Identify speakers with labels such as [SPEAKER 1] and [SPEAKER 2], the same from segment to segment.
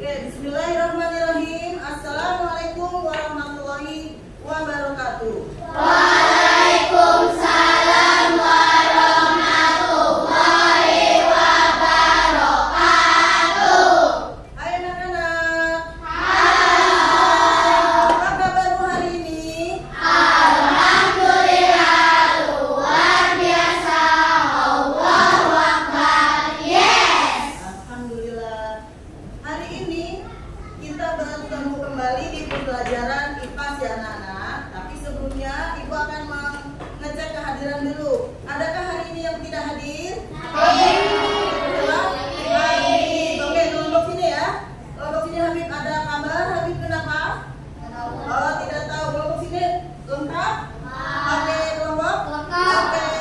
[SPEAKER 1] Bismillahirrahmanirrahim. Assalamualaikum warahmatullahi wabarakatuh.
[SPEAKER 2] Waalaikumsalam warahmatullahi wabarakatuh.
[SPEAKER 1] Hai anak-anak.
[SPEAKER 2] Halo.
[SPEAKER 1] Apa kabarmu hari ini?
[SPEAKER 2] Alhamdulillah luar biasa. Allahu Akbar. Yes.
[SPEAKER 1] Alhamdulillah. Hari ini kita bertemu kembali di pembelajaran IPA ya anak-anak. Tapi sebelumnya Ibu akan mengecek kehadiran dulu. Adakah hari ini yang tidak hadir? Hadir. Oke, kelompok sini ya. Kelompok sini Habib ada kabar? Habib kenapa? Oh, tidak tahu. Kelompok sini lengkap? Oke, kelompok?
[SPEAKER 2] Lengkap.
[SPEAKER 1] Oke.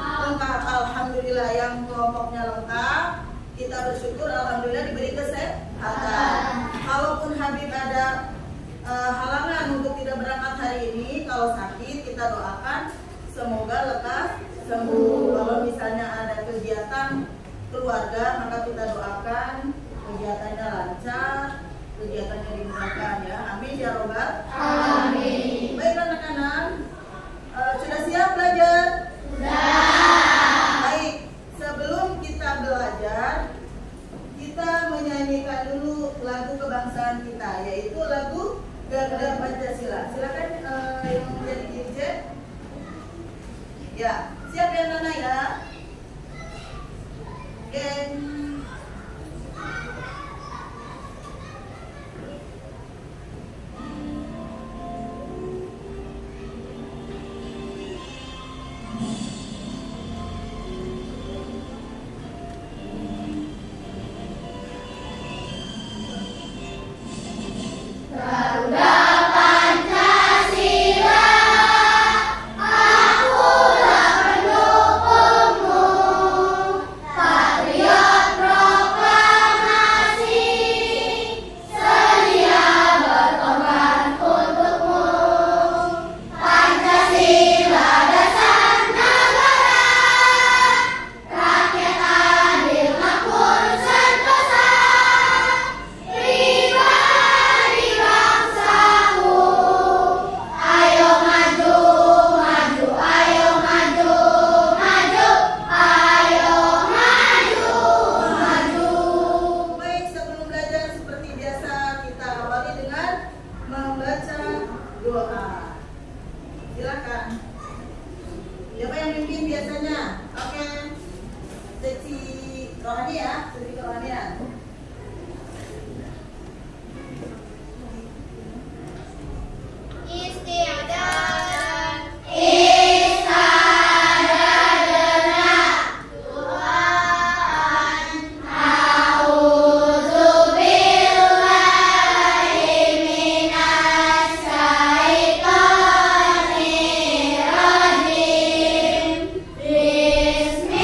[SPEAKER 1] Lengkap. Alhamdulillah yang kelompoknya lengkap. Kita bersyukur alhamdulillah diberi kesehatan. Kalaupun Habib ada halangan untuk tidak berangkat hari ini, kalau sakit kita doakan semoga lekas sembuh. Kalau misalnya ada kegiatan keluarga, maka kita doakan kegiatannya lancar, kegiatannya dimudahkan ya. Amin ya robbal
[SPEAKER 2] Amin.
[SPEAKER 1] Baik anak-anak, sudah siap belajar? Baik, sebelum kita belajar, kita menyanyikan dulu lagu kebangsaan kita, yaitu lagu Garuda Pancasila. Silakan yang menjadi DJ. Ya, siap ya Nana ya? Oke.
[SPEAKER 2] Garuda Pancasila, akulah pendukungmu. Patriot proklamasi, sedia berkorban untukmu. Pancasila dasar negara, rakyat adil makmur sentosa. Pribadi bangsaku, ayo maju, maju, ayo maju, maju, ayo maju, maju.
[SPEAKER 1] Baik, sebelum belajar seperti biasa kita awali dengan membaca doa. Silakan. Siapa yang mimpin biasanya? Oke. Seksi rohani ya, seksi kerohanian.
[SPEAKER 2] Istiadat, istadadana, Tuhan, a'udzubillahi minas syaitonir rajim. Bismillahirrahmanirrahim.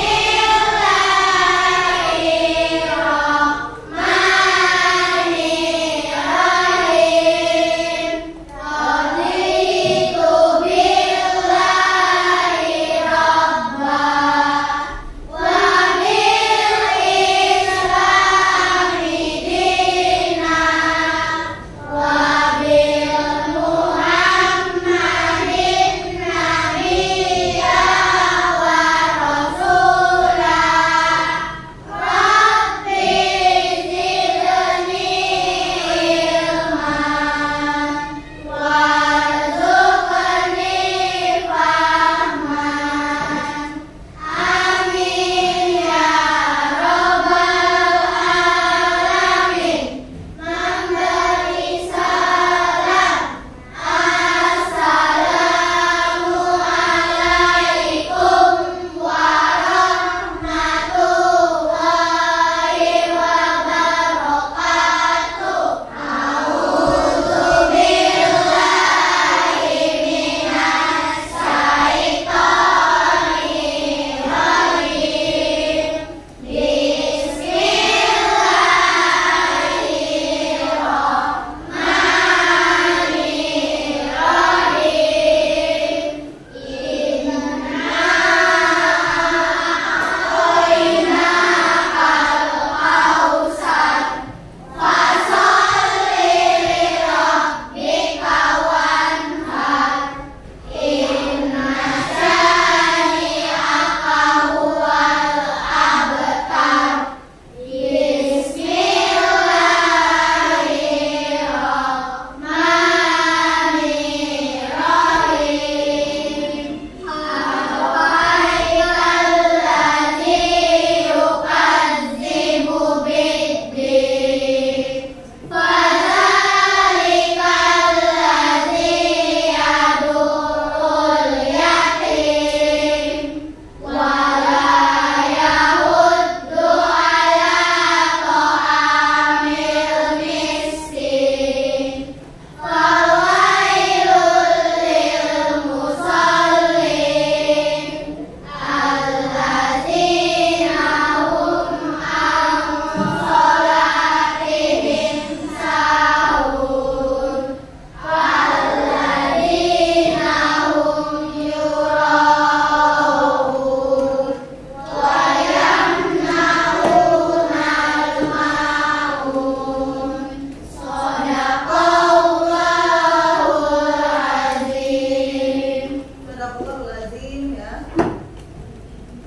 [SPEAKER 1] Astagfirullahaladzim ya.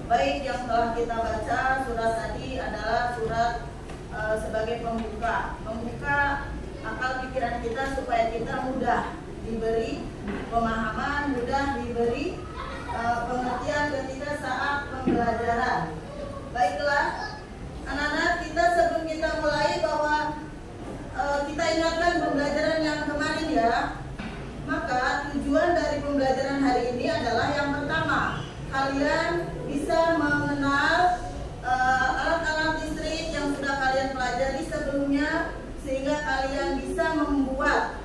[SPEAKER 1] Baik, yang telah kita baca surat tadi adalah surat sebagai pembuka akal pikiran kita supaya kita mudah diberi pemahaman, mudah diberi pengertian ketika saat pembelajaran. Baiklah, anak-anak, kita sebelum kita mulai bahwa kita ingatkan pembelajaran yang kemarin ya. Maka tujuan dari pembelajaran hari ini adalah yang pertama, kalian bisa mengenal alat-alat listrik yang sudah kalian pelajari sebelumnya, sehingga kalian bisa membuat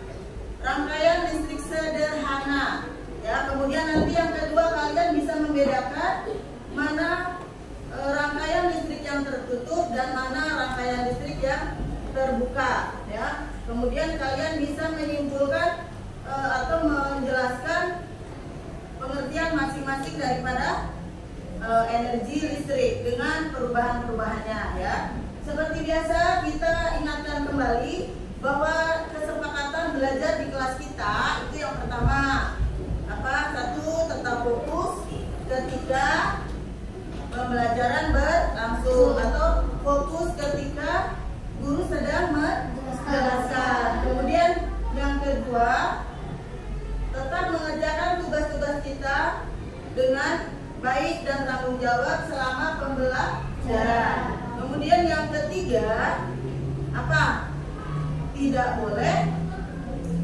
[SPEAKER 1] rangkaian listrik sederhana ya. Kemudian nanti yang kedua, kalian bisa membedakan mana rangkaian listrik yang tertutup dan mana rangkaian listrik yang terbuka ya. Kemudian kalian bisa menyimpulkan atau menjelaskan pengertian masing-masing daripada energi listrik dengan perubahan-perubahannya ya. Seperti biasa, kita ingatkan kembali bahwa kesepakatan belajar di kelas kita itu yang pertama apa? Satu, tetap fokus ketika pembelajaran berlangsung atau fokus ketika guru sedang menjelaskan. Kemudian yang kedua, tetap mengerjakan tugas-tugas kita dengan baik dan tanggung jawab selama pembelajaran. Kemudian yang ketiga, apa? Tidak boleh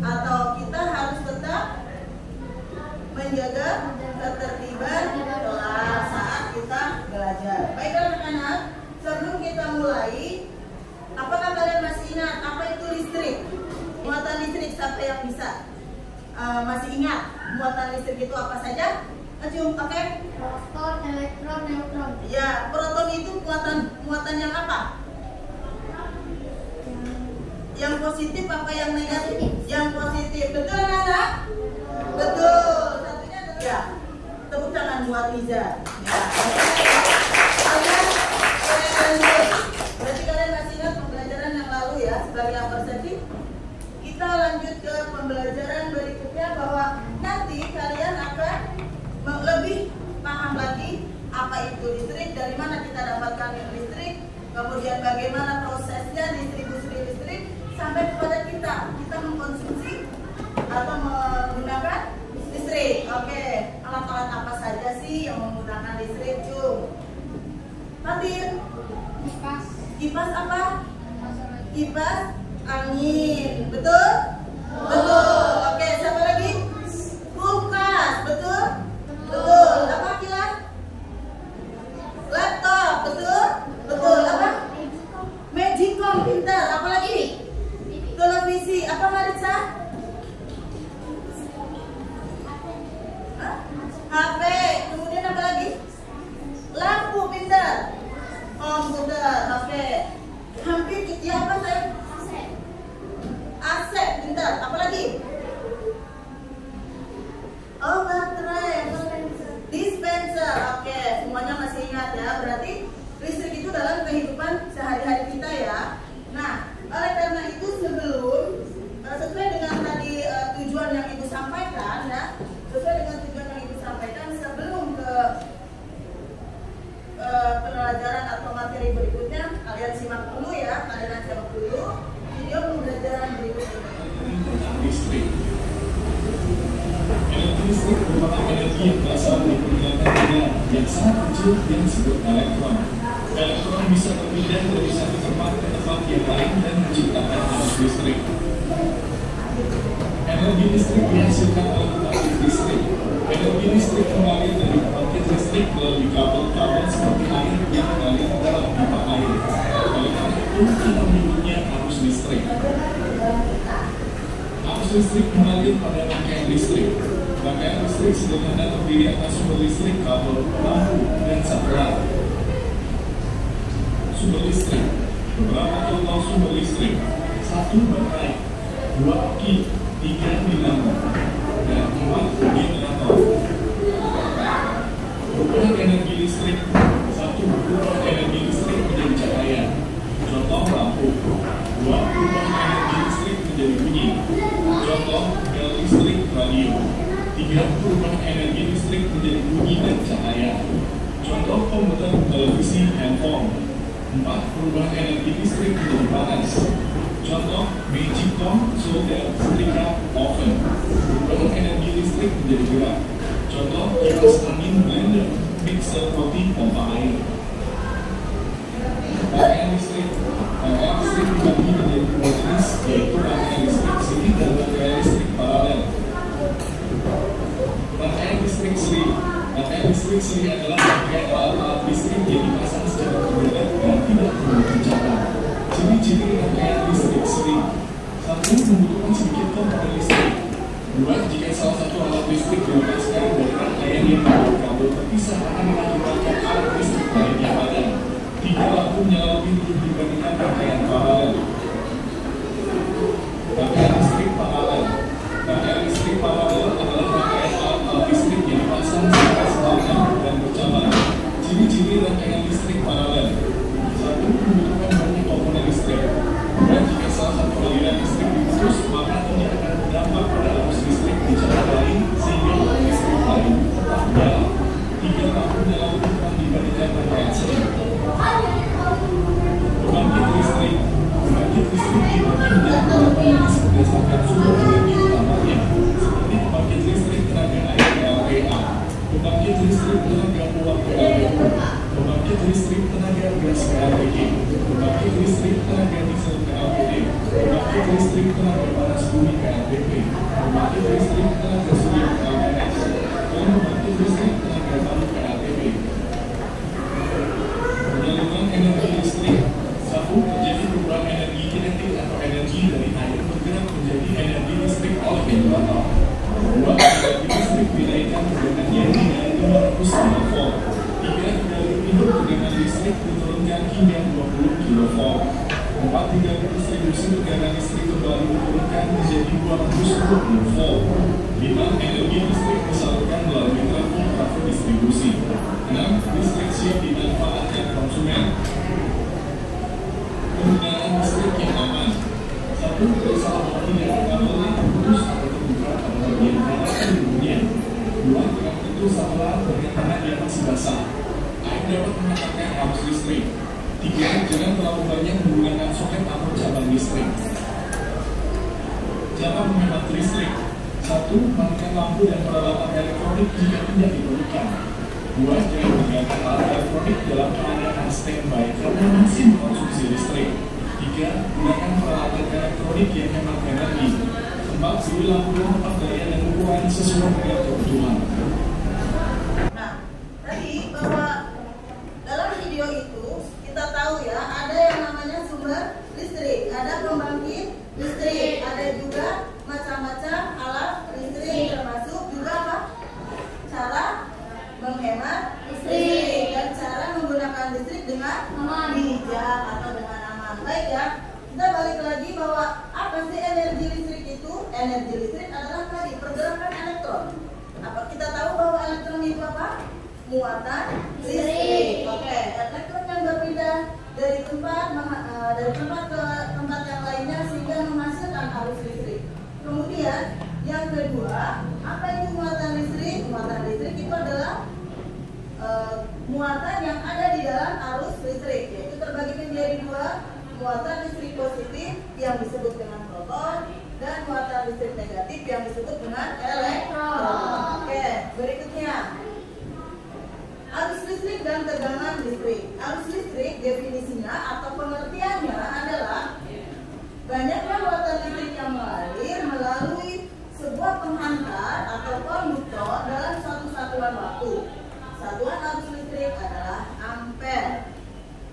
[SPEAKER 1] atau kita harus tetap menjaga ketertiban kelas saat kita belajar. Baiklah anak-anak, sebelum kita mulai, apakah kalian masih ingat apa itu listrik? Muatan listrik, siapa yang bisa? Masih ingat muatan listrik itu apa saja? Cium, oke?
[SPEAKER 2] Proton, elektron, neutron.
[SPEAKER 1] Ya, proton itu muatan yang apa? Yang positif apa yang negatif? Yang positif. Betul anak-anak? Betul. Satunya adalah ya. Tepuk tangan buat Liza. Ya. Berarti kalian masih ingat pembelajaran yang lalu ya, sebagai apa saja? Kita lanjut ke pembelajaran berikutnya bahwa nanti kalian akan lebih paham lagi apa itu listrik, dari mana kita dapatkan listrik, kemudian bagaimana prosesnya distribusi listrik sampai kepada kita mengkonsumsi atau menggunakan listrik. Oke, alat-alat apa saja sih yang menggunakan listrik? Cum, Fatir.
[SPEAKER 2] Kipas.
[SPEAKER 1] Kipas apa? Kipas angin. Betul? Betul. Oke, siapa lagi? Kulkas. Betul? Betul. Apa kira? Laptop. Betul? Betul. Apa? Magicom. Pintar. Apa lagi? Televisi. Apa Marisa? HP. Kemudian apa lagi? Lampu. Pintar. Komputer. Oke. Hampir ya apa saya? AC. Pintar. Apa lagi? Oh, baterai. Dispenser. Oke, semuanya masih ingat ya. Berarti listrik itu dalam kehidupan sehari-hari kita ya. Nah, oleh karena itu sebelum sesuai dengan tadi tujuan yang Ibu sampaikan ya, sesuai dengan tujuan yang Ibu sampaikan, sebelum ke pembelajaran atau materi berikutnya, kalian simak dulu ya, kalian simak dulu video pembelajaran berikut ini.
[SPEAKER 3] Listrik. Energi listrik merupakan energi yang berasal dari pergerakan benda yang sangat kecil yang disebut elektron. Elektron bisa berpindah dari satu tempat ke tempat yang lain dan menciptakan arus listrik. Energi listrik dihasilkan oleh pembangkit listrik. Energi listrik mengalir dari pembangkit listrik melalui kabel-kabel seperti air yang mengalir dalam pipa air. Oleh karena itu, kita menyebutnya arus listrik. Arus listrik mengalir pada rangkaian listrik. Rangkaian listrik sederhana terdiri atas sumber listrik, kabel, lampu, dan saklar. Sumber listrik. Beberapa contoh sumber listrik: 1 baterai, 2 aki, 3 dinamo, dan 4 generator. Perubahan energi listrik: 1. Perubahan energi listrik menjadi cahaya, contoh lampu. 2. Perubahan energi listrik menjadi bunyi, contoh bel listrik radio. 3. Perubahan energi listrik 4. Perubahan energi listrik menjadi panas. Contoh, Magicom, solder, setrika, oven. Perubahan energi listrik menjadi gerak. Contoh, kipas angin, blender, mixer roti, pompa air. Rangkaian listrik dibagi menjadi dua jenis, yaitu rangkaian listrik seri dan rangkaian listrik paralel. Rangkaian listrik seri adalah rangkaian alat-alat listrik yang dipasang secara bergerak dan tidak menggunakan cabang. Ciri-ciri rangkaian listrik seri: 1. Membutuhkan sedikit komponen listrik. 2. Jika salah satu alat listrik dilepaskan dari rangkaian yang membuat kabel terpisah akan mengakibatkan alat listrik lainnya padam. 3. Lampu menyala lebih dulu dibandingkan rangkaian paralel. Rangkaian listrik paralel. Rangkaian listrik paralel adalah rangkaian alat-alat listrik yang dipasang secara selanjang dan bercabang. Ciri-ciri rangkaian listrik paralel: 1. Membutuhkan banyak komponen listrik. 2. Jika salah satu aliran listrik diputus, maka tidak akan berdampak pada arus listrik di cabang lain sehingga arus listrik lain tetap menyala. 3. Lampu menyala lebih terang dibandingkan rangkaian seri. Pembangkit listrik dibagi menjadi beberapa jenis berdasarkan sumber energi utamanya, seperti pembangkit listrik tenaga air PLTA, pembangkit listrik tenaga uap PLTU, pembangkit listrik tenaga gas PLTG, pembangkit listrik tenaga diesel PLTD, pembangkit listrik tenaga panas bumi PLTP, pembangkit listrik tenaga surya PLTS, dan pembangkit listrik tenaga baru PLTP. Penyaluran energi listrik: 1. Terjadi perubahan energi kinetik atau energi dari air bergerak menjadi energi listrik oleh generator. 2. Energi listrik dinaikkan tegangannya hingga 500 kV. 3. Dari input tegangan listrik diturunkan hingga 20 kV. 4. Hingga distribusi tegangan listrik kembali diturunkan menjadi 220 V. 5. Energi listrik disalurkan melalui trafo distribusi. 6. Listrik siap dimanfaatkan konsumen. Penggunaan listrik yang aman: 1. Berusaha menghindari kabelnya terputus atau terbuka pada bagian kanan pelindungnya. 2. Tidak tentu salah dengan tangan yang masih basah. Air dapat menghantarkan arus listrik. 3. Jangan terlalu banyak menggunakan soket atau cabang listrik. Cara menghemat listrik: 1. Matikan lampu dan peralatan elektronik jika tidak diperlukan. 2. Jangan menggunakan alat elektronik dalam keadaan standby karena masih mengkonsumsi listrik. 3. Gunakan peralatan elektronik yang hemat energi. 4. Beli lampu yang tepat daya dan ukuran sesuai dengan kebutuhan.
[SPEAKER 1] Nah, tadi bahwa dalam video itu kita tahu ya, ada yang namanya sumber listrik, ada pembangkit listrik, ada juga macam-macam alat listrik, termasuk juga apa? Cara menghemat listrik dan cara menggunakan listrik dengan bijak atau dengan aman. Baik ya, kita balik lagi bahwa apa sih energi listrik itu? Energi listrik adalah tadi pergerakan elektron. Apa kita tahu bahwa elektron itu apa? Muatan listrik. Oke, elektron yang berpindah dari tempat ke tempat yang lainnya sehingga menghasilkan arus listrik. Kemudian yang kedua, apa itu muatan listrik? Muatan listrik itu adalah muatan yang ada di dalam arus listrik, yaitu terbagi menjadi dua, muatan listrik positif yang disebut dengan proton dan muatan listrik negatif yang disebut dengan elektron. Oke, berikutnya arus listrik dan tegangan listrik. Arus listrik definisinya atau pengertiannya adalah banyaknya muatan listrik yang mengalir melalui sebuah penghantar atau konduktor dalam suatu satuan waktu. Satuan arus listrik adalah ampere.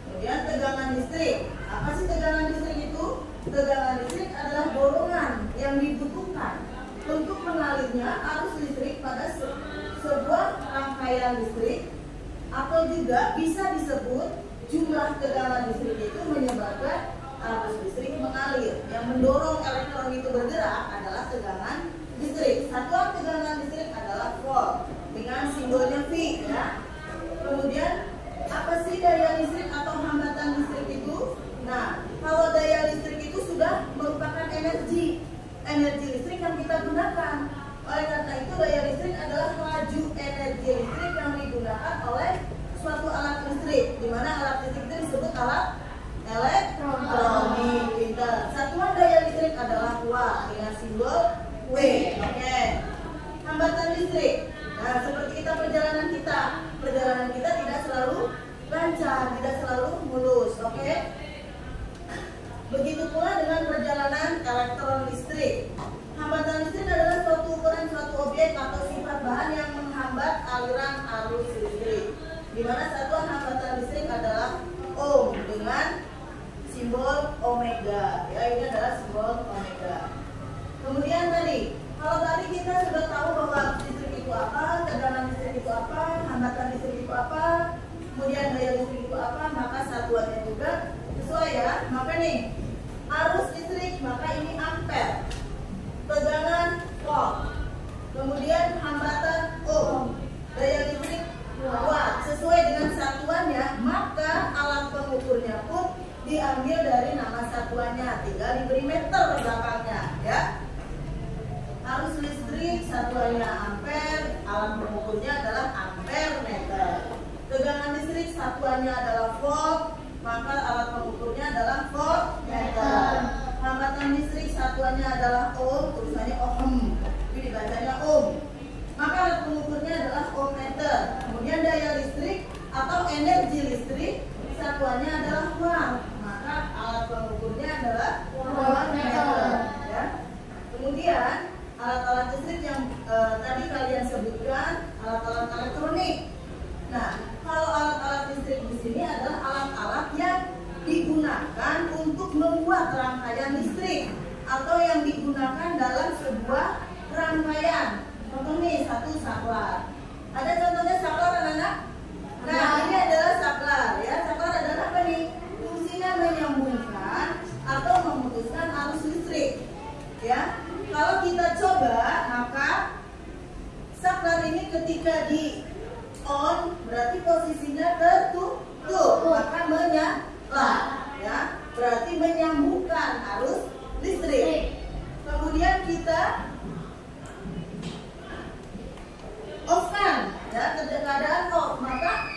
[SPEAKER 1] Kemudian tegangan listrik. Apa sih tegangan listrik itu? Tegangan listrik adalah dorongan yang dibutuhkan untuk mengalirnya arus listrik pada sebuah rangkaian listrik, atau juga bisa disebut jumlah tegangan listrik itu menyebabkan arus listrik mengalir. Yang mendorong elektron itu bergerak adalah tegangan listrik. Satuan tegangan listrik adalah volt dengan simbolnya V ya. Kemudian apa sih daya listrik atau hambatan listrik itu? Nah, kalau daya listrik itu sudah merupakan energi listrik yang kita gunakan. Oleh karena itu daya listrik adalah laju energi listrik yang digunakan oleh suatu alat listrik, di mana alat listrik itu disebut alat elektronik. Pintar. Satuan daya listrik adalah watt dengan simbol W. Oke. Hambatan listrik. Nah, seperti perjalanan kita tidak selalu lancar, tidak selalu mulus. Oke. Begitu pula dengan perjalanan elektron listrik. Hambatan listrik adalah suatu ukuran suatu objek atau sifat bahan yang menghambat aliran arus listrik. Di mana satuan hambatan listrik adalah ohm dengan simbol omega. Ya, ini adalah simbol omega. Kemudian kalau tadi kita sudah tahu bahwa listrik itu apa, tegangan listrik itu apa, hambatan listrik itu apa, kemudian daya listrik itu apa, maka satuannya juga sesuai ya. Maka arus listrik, maka ini ampere, tegangan volt, kemudian hambatan ohm, daya listrik watt. Sesuai dengan satuannya, maka alat pengukurnya pun diambil dari nama satuannya, tinggal diberi meter belakangnya ya. Arus listrik satuannya ampere, alat pengukurnya adalah ampere meter. Tegangan listrik satuannya adalah volt, maka alat pengukurnya adalah voltmeter. Hambatan listrik satuannya adalah ohm, tulisannya ohm, tapi dibacanya ohm, maka alat pengukurnya adalah ohmmeter. Kemudian daya listrik atau energi listrik satuannya adalah watt, maka alat pengukurnya adalah wattmeter ya. Kemudian alat-alat listrik yang tadi kalian sebutkan, alat-alat elektronik. Nah, kalau alat-alat listrik di sini adalah alat-alat yang digunakan untuk membuat rangkaian listrik atau yang digunakan dalam sebuah rangkaian. Contoh satu saklar. Ada contohnya saklar anak-anak? Nah, ini adalah saklar ya. Saklar adalah apa nih? Fungsinya menyambungkan atau memutuskan arus listrik. Ya. Kalau kita coba, maka saklar ini ketika di on berarti posisinya tertutup, maka menyala ya. Berarti menyambungkan arus listrik. Kemudian kita off-kan ya, keadaan off, maka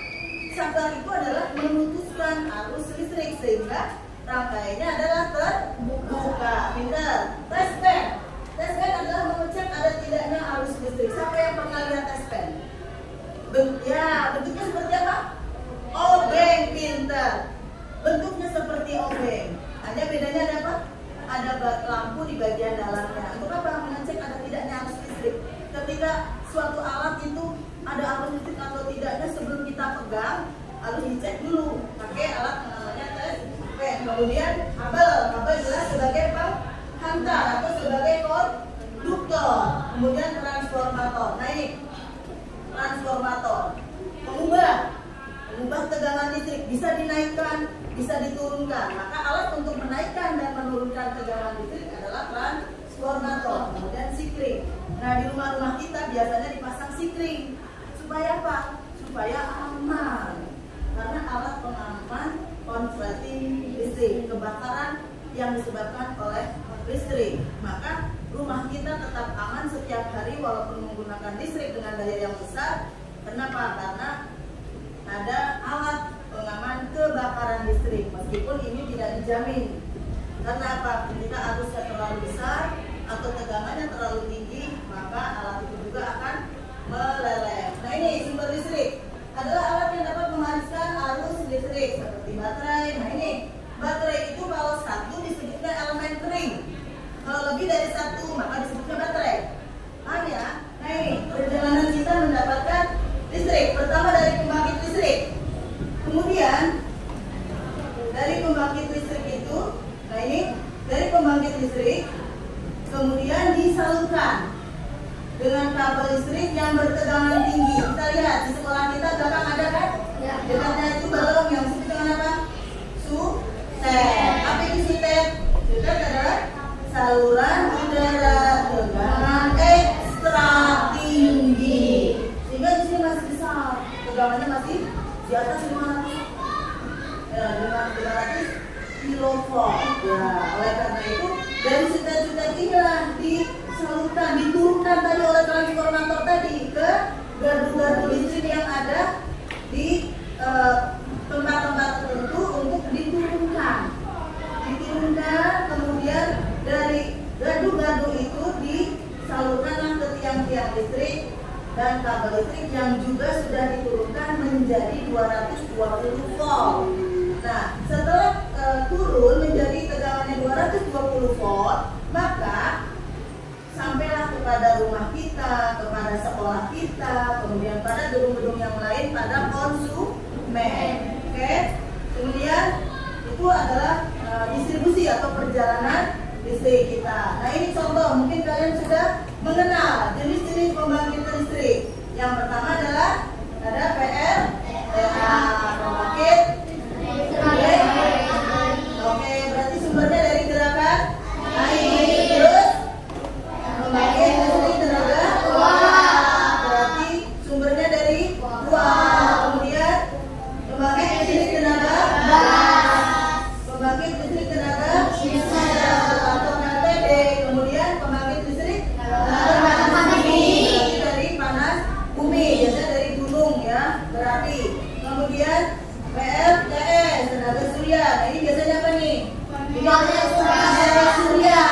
[SPEAKER 1] saklar itu adalah memutuskan arus listrik sehingga rangkaiannya adalah terbuka. Pintar. Tes pen. Tes pen adalah mengecek ada tidaknya arus listrik. Siapa yang pernah lihat tes pen? Ya, bentuknya seperti apa? Obeng. Pintar. Bentuknya seperti obeng. Hanya bedanya ada apa? Ada lampu di bagian dalamnya. Untuk apa? Mengecek ada tidaknya arus listrik. Ketika suatu alat itu ada arus listrik atau tidaknya, sebelum kita pegang harus dicek dulu pakai alat namanya tes pen. Kemudian kabel jelas sebagai penghantar atau sebagai konduktor. Kemudian transformator. Nah, ini transformator mengubah tegangan listrik, bisa dinaikkan, bisa diturunkan. Maka alat untuk menaikkan dan menurunkan tegangan listrik adalah transformator. Kemudian sikring. Nah, di rumah-rumah kita biasanya dipasang sikring. Supaya apa? Supaya aman. Karena alat pengaman konsleting listrik, kebakaran yang disebabkan oleh listrik. Maka rumah kita tetap aman setiap hari walaupun menggunakan listrik dengan daya yang besar. Kenapa? Karena ada alat pengaman kebakaran listrik. Meskipun ini tidak dijamin. Karena apa? Ketika arusnya terlalu besar atau tegangannya terlalu tinggi, maka alat itu juga akan meleleh. Nah, ini sumber listrik adalah alat yang dapat menghariskan arus listrik seperti baterai. Nah, ini baterai itu kalau satu disebutnya elemen kering, kalau lebih dari satu maka disebutnya baterai. Paham ya? Nah, ini perjalanan kita mendapatkan listrik. Pertama dari pembangkit listrik, kemudian dari pembangkit listrik itu, nah ini dari pembangkit listrik kemudian disalurkan dengan kabel listrik yang bertegangan tinggi. Kita lihat di sekolah kita belakang ada kan? Ya. Dekatnya itu balon yang disebut dengan apa? Sutet. Apa itu sutet? Sutet adalah saluran udara tegangan ekstra tinggi. Sehingga di sini masih besar, tegangannya masih di atas 500 kilovolt. Ya, oleh karena itu dari sutet-sutet inilah disalurkan, diturunkan tadi oleh transformator tadi ke gardu-gardu listrik yang ada di diturunkan menjadi 220 volt. Nah, setelah turun menjadi tegangannya 220 volt, maka sampailah kepada rumah kita, kepada sekolah kita, kemudian pada gedung-gedung yang lain, pada konsumen. Oke? Kemudian itu adalah distribusi atau perjalanan listrik kita. Nah, ini contoh, mungkin kalian sudah mengenal jenis-jenis pembangkit listrik. Yang pertama adalah ada PLTA, pembangkit listrik. Oke, berarti sumbernya dari gerakan air. Terus pembangkit listrik tenaga uap, berarti sumbernya dari uap. Kemudian pembangkit listrik tenaga gas, pembangkit listrik tenaga atau PLTB. Kemudian pembangkit listrik tenaga panas bumi, berarti dari panas bumi, biasanya dari gunung ya, berapi. Kemudian PLTS, tenaga surya. Nah, ini biasanya apa nih? Ini surya.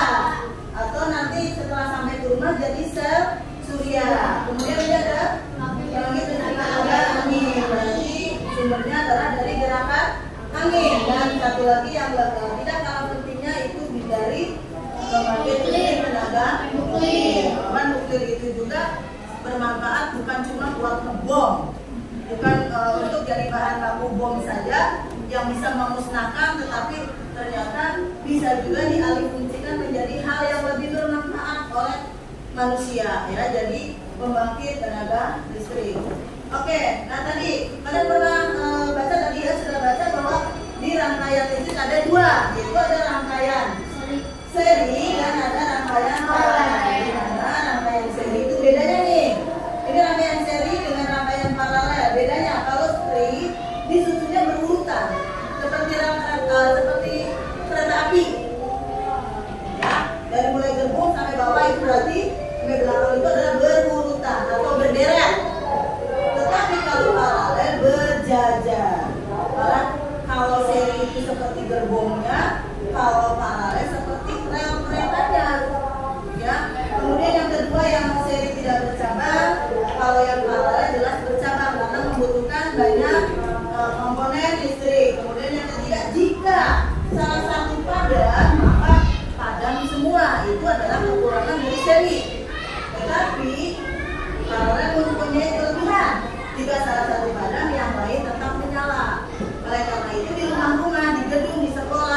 [SPEAKER 1] Atau nanti setelah sampai ke rumah jadi sel surya. Kemudian ini ada pembangkit listrik tenaga angin, berarti sumbernya adalah dari gerakan angin. Dan satu lagi yang tidak kalah pentingnya itu dari pembangkit listrik tenaga nuklir. Karena nuklir itu juga bermanfaat bukan cuma buat ngebom, bukan untuk jadi bahan baku bom saja yang bisa memusnahkan, tetapi ternyata bisa juga dialihfungsikan menjadi hal yang lebih bermanfaat oleh manusia ya, jadi pembangkit tenaga listrik. Oke, nah tadi kalian pernah baca tadi ya, sudah baca bahwa di rangkaian listrik ada dua, yaitu ada rangkaian seri dan ada rangkaian paralel. Dimana rangkaian seri itu bedanya nih, ini rangkaian seri dengan rangkaian paralel. Bedanya kalau seri disusunnya berurutan seperti seperti kereta api ya, dari mulai gerbong sampai bawah itu berarti sampai belakang itu adalah berurutan atau berderet. Tetapi kalau paralel berjajar. Karena kalau seri itu seperti gerbongnya, kalau paralel seperti rel keretanya ya. Kemudian yang kedua yang seri tidak bercabang, kalau yang paralel jelas bercabang karena membutuhkan banyak komponen listrik. Kemudian yang ketiga, jika salah satu padam maka padam semua, itu adalah kekurangan dari seri. Tetapi paralel mempunyai kelebihan, jika salah satu padam yang lain tetap menyala. Oleh karena itu di rumah-rumah, di gedung, di sekolah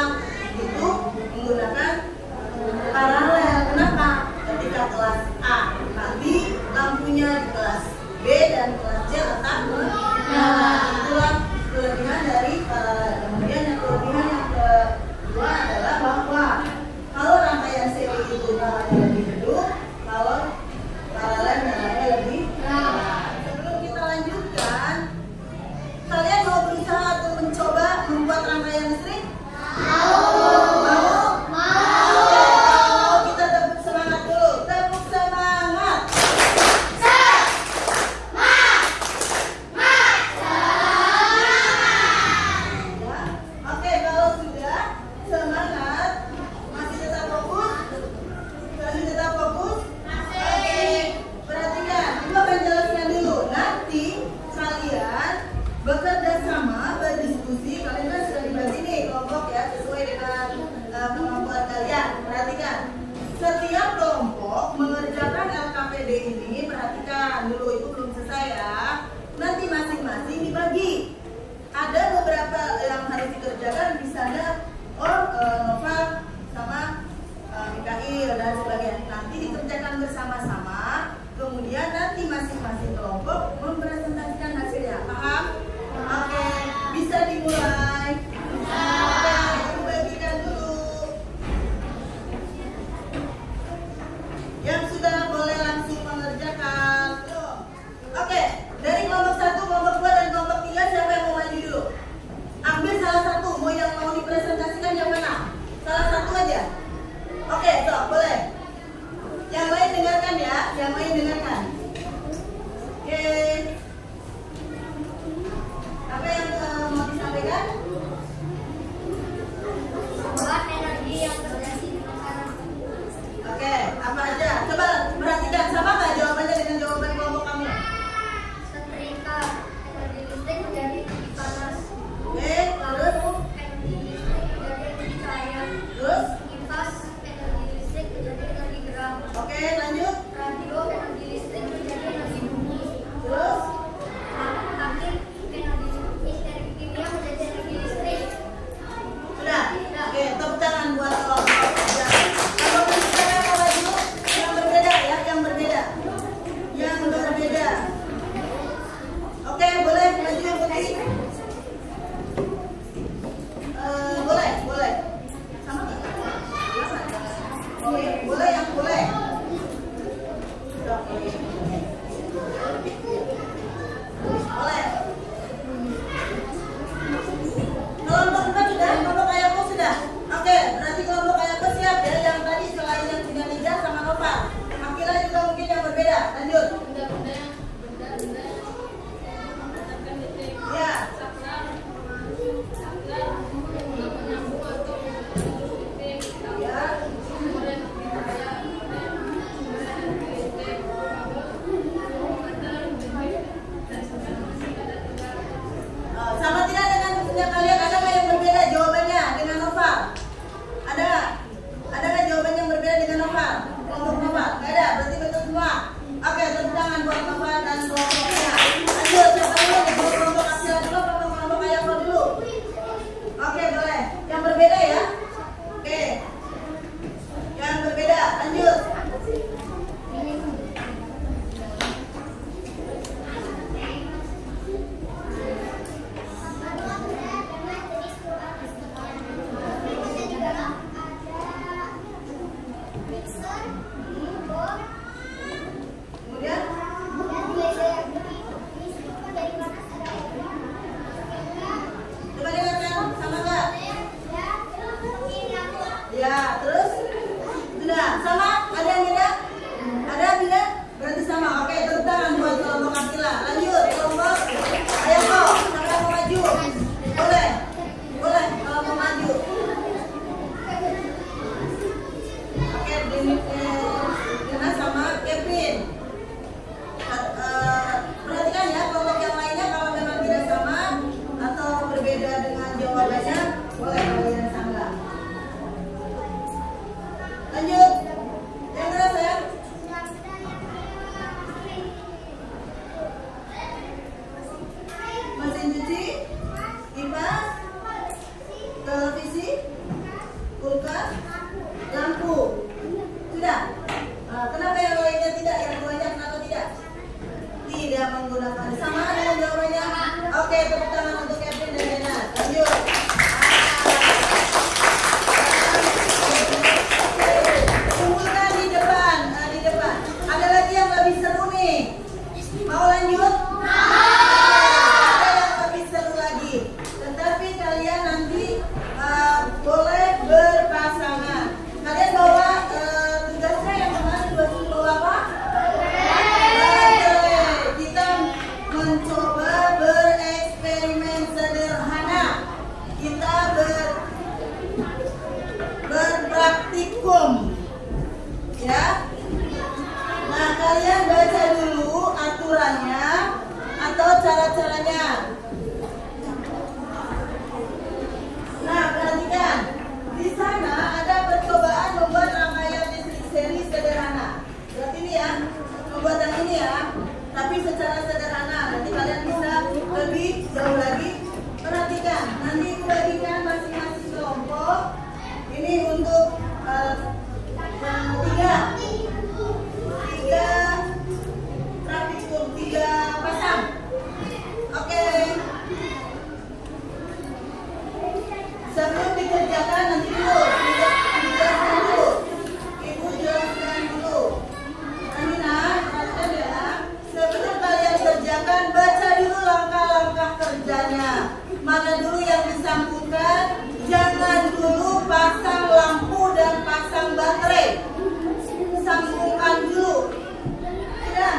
[SPEAKER 1] kalian baca dulu aturannya atau cara-caranya. Nah, perhatikan. Di sana ada percobaan membuat rangkaian listrik seri sederhana. Berarti ini ya, pembuatan ini ya, tapi secara sederhana. Nanti kalian bisa lebih jauh lagi. Perhatikan, nanti bagikan masing-masing kelompok. Ini untuk tiga trafikum, 3 pasang. Oke. Sebelum dikerjakan nanti dulu dijelaskan dulu. Ibu jelaskan dulu. Amina, perhatikan ya. Sebelum kalian kerjakan, baca dulu langkah-langkah kerjanya. Mana dulu yang disambungkan? Jangan dulu pasang lampu dan pasang baterai. Sambungkan dulu. Tidak?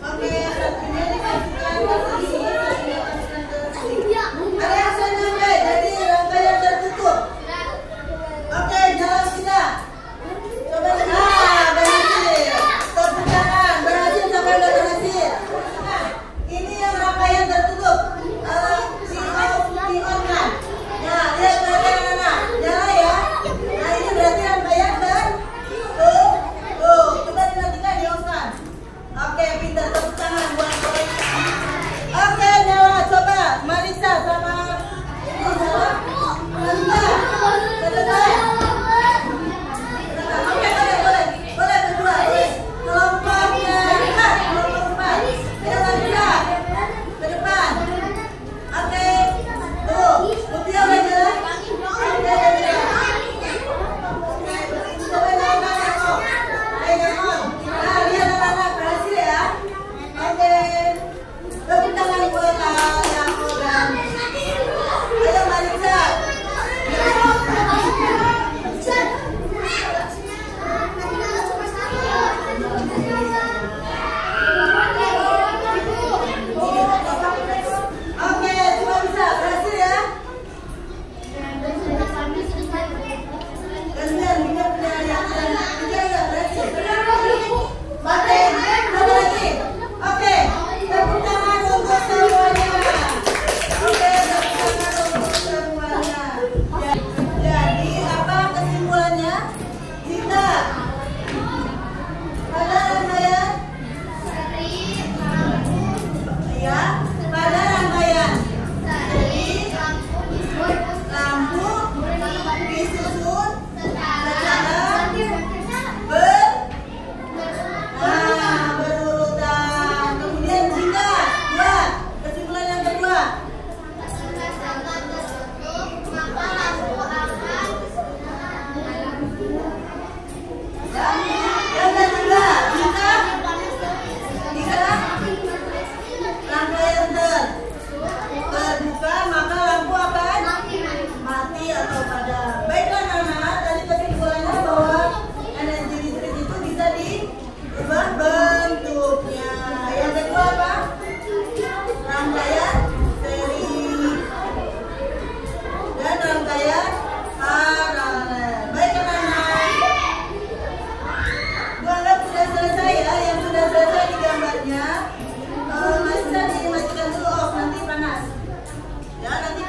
[SPEAKER 1] Oke, satunya dikasihkan ke sini, dikasihkan ke sini. Ada yang saya nyampe, jadi rangkaian tertutup. Oke, jalan tidak? Coba berhasil. Tepuk tangan, berhasil sampai udah berhasil. Nah, ini yang rangkaian tertutup. On kan? Ya, lihat perhatian anak. Nyala ya. Nah, ini berarti rangkaian tertutup. Tuh, coba dinantikan dioskan. Oke, pintar, tepuk tangan buat Marisa. Oke, nyala, coba Marisa sama ini nyala. Oke, boleh berdua. Kelompoknya kelompok 4. Ayo Marisa, ke depan. Oke, tuh, Mutia udah jalan. Oke, coba jalan kok. Ayo on. Nah, lihat anak-anak berhasil ya. Oke, tepuk tangan buat yang udah. Ayo Marisa. Oke, cuma bisa berhasil ya. Gantian, minyak yang tiga berhasil. Oke, satu lagi. Oke, tepuk tangan untuk semuanya. Oke, tepuk tangan untuk semuanya. Jadi apa kesimpulannya? Jika pada rangkaian ya, pada rangkaian lampu disusun secara berurutan. Kemudian jika ya, kesimpulan yang kedua. Yang ketiga, jika rangkaian terbuka maka lampu akan mati atau padam. Baiklah anak-anak, tadi kesimpulannya bahwa energi listrik itu bisa diubah bentuknya. Yang kedua apa? Rangkaian seri dan rangkaian paralel. Baik anak-anak, gua anggap sudah selesai ya. Yang sudah selesai di gambarnya masih bisa dimajukan dulu off, nanti panas ya, nanti